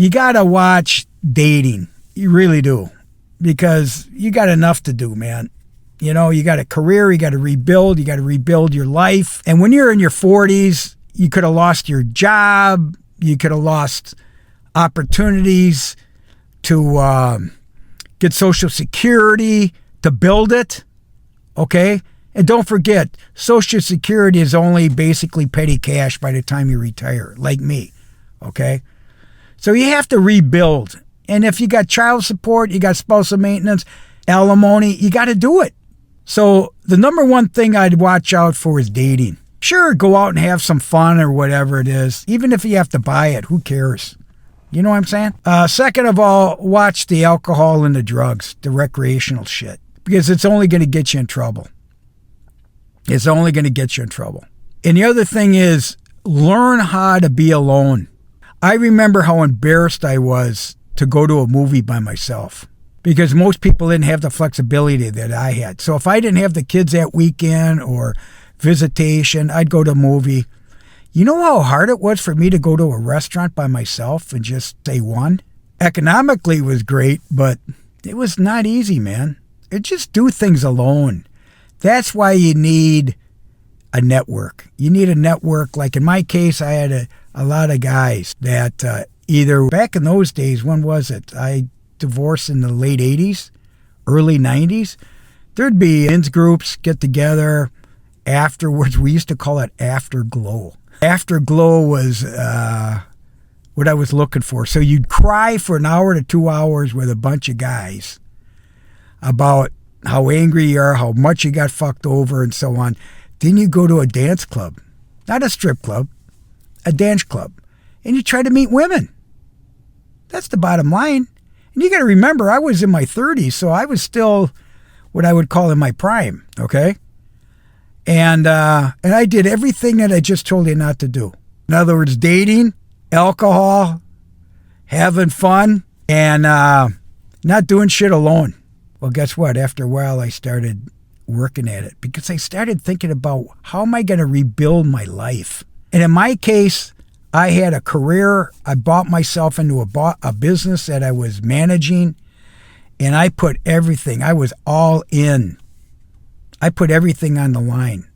You got to watch dating. You really do. Because you got enough to do, man. You know, you got a career, you got to rebuild your life. And when you're in your 40s, you could have lost your job, you could have lost opportunities to get Social Security, to build it, okay? And don't forget, Social Security is only basically petty cash by the time you retire, like me, okay? So you have to rebuild. And if you got child support, you got spousal maintenance, alimony, you got to do it. So the number one thing I'd watch out for is dating. Sure, go out and have some fun or whatever it is. Even if you have to buy it, who cares? You know what I'm saying? Second of all, watch the alcohol and the drugs, the recreational shit. Because it's only going to get you in trouble. It's only going to get you in trouble. And the other thing is, learn how to be alone. I remember how embarrassed I was to go to a movie by myself because most people didn't have the flexibility that I had. So if I didn't have the kids that weekend or visitation, I'd go to a movie. You know how hard it was for me to go to a restaurant by myself and just say one? Economically it was great, but it was not easy, man. Just do things alone. That's why you need a network. You need a network. Like in my case, I had a lot of guys that either back in those days, when was it? I divorced in the late 80s, early 90s. There'd be men's groups get together afterwards. We used to call it afterglow. Afterglow was what I was looking for. So you'd cry for an hour to 2 hours with a bunch of guys about how angry you are, how much you got fucked over, and so on. Then you go to a dance club, not a strip club, a dance club, and you try to meet women. That's the bottom line. And you got to remember, I was in my 30s, so I was still what I would call in my prime, okay? And I did everything that I just told you not to do. In other words, dating, alcohol, having fun, and not doing shit alone. Well, guess what? After a while, I started working at it because I started thinking about how am I going to rebuild my life? And in my case, I had a career. I bought myself into a business that I was managing, and I put everything. I was all in. I put everything on the line.